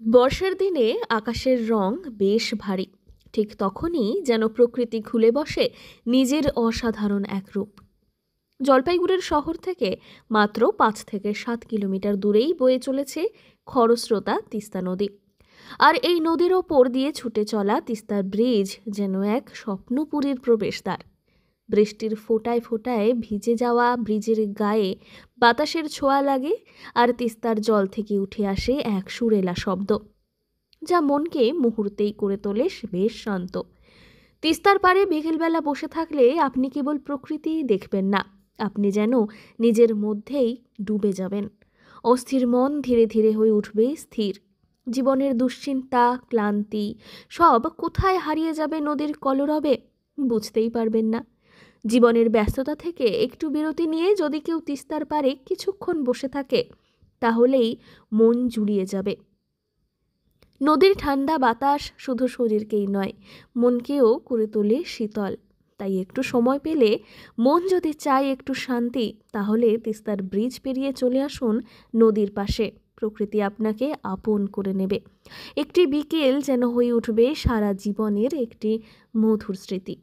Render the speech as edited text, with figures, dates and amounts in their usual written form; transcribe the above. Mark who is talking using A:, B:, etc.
A: বর্ষার দিনে আকাশের রং বেশ ভারী। ঠিক তখনই যেন প্রকৃতি খুলে বসে নিজের অসাধারণ এক রূপ। জলপাইগুড়ির শহর থেকে মাত্র 5 থেকে 7 কিলোমিটার দূরেই বয়ে চলেছে খরস্রোতা তিস্তা নদী। আর এই নদীর ওপর দিয়ে ছুটে চলা তিস্তার ব্রিজ যেন এক স্বপ্নপুরীর প্রবেশদ্বার। বৃষ্টির ফোঁটায় ফোঁটায় ভিজে যাওয়া ব্রিজের গায়ে বাতাসের ছোঁয়া লাগে, আর তিস্তার জল থেকে উঠে আসে এক সুরেলা শব্দ, যা মনকে মুহূর্তেই করে তোলে বেশ শান্ত। তিস্তার পাড়ে বিকেলবেলা বসে থাকলে আপনি কেবল প্রকৃতিই দেখবেন না, আপনি যেন নিজের মধ্যেই ডুবে যাবেন। অস্থির মন ধীরে ধীরে হয়ে উঠবে স্থির। জীবনের দুশ্চিন্তা, ক্লান্তি সব কোথায় হারিয়ে যাবে নদীর কলরবে, বুঝতেই পারবেন না। জীবনের ব্যস্ততা থেকে একটু বিরতি নিয়ে যদি কেউ তিস্তার পাড়ে কিছুক্ষণ বসে থাকে, তাহলেই মন জুড়িয়ে যাবে। নদীর ঠান্ডা বাতাস শুধু শরীরকেই নয়, মনকেও করে তোলে শীতল। তাই একটু সময় পেলে, মন যদি চায় একটু শান্তি, তাহলে তিস্তার ব্রিজ পেরিয়ে চলে আসুন নদীর পাশে। প্রকৃতি আপনাকে আপন করে নেবে। একটি বিকেল যেন হয়ে উঠবে সারা জীবনের একটি মধুর স্মৃতি।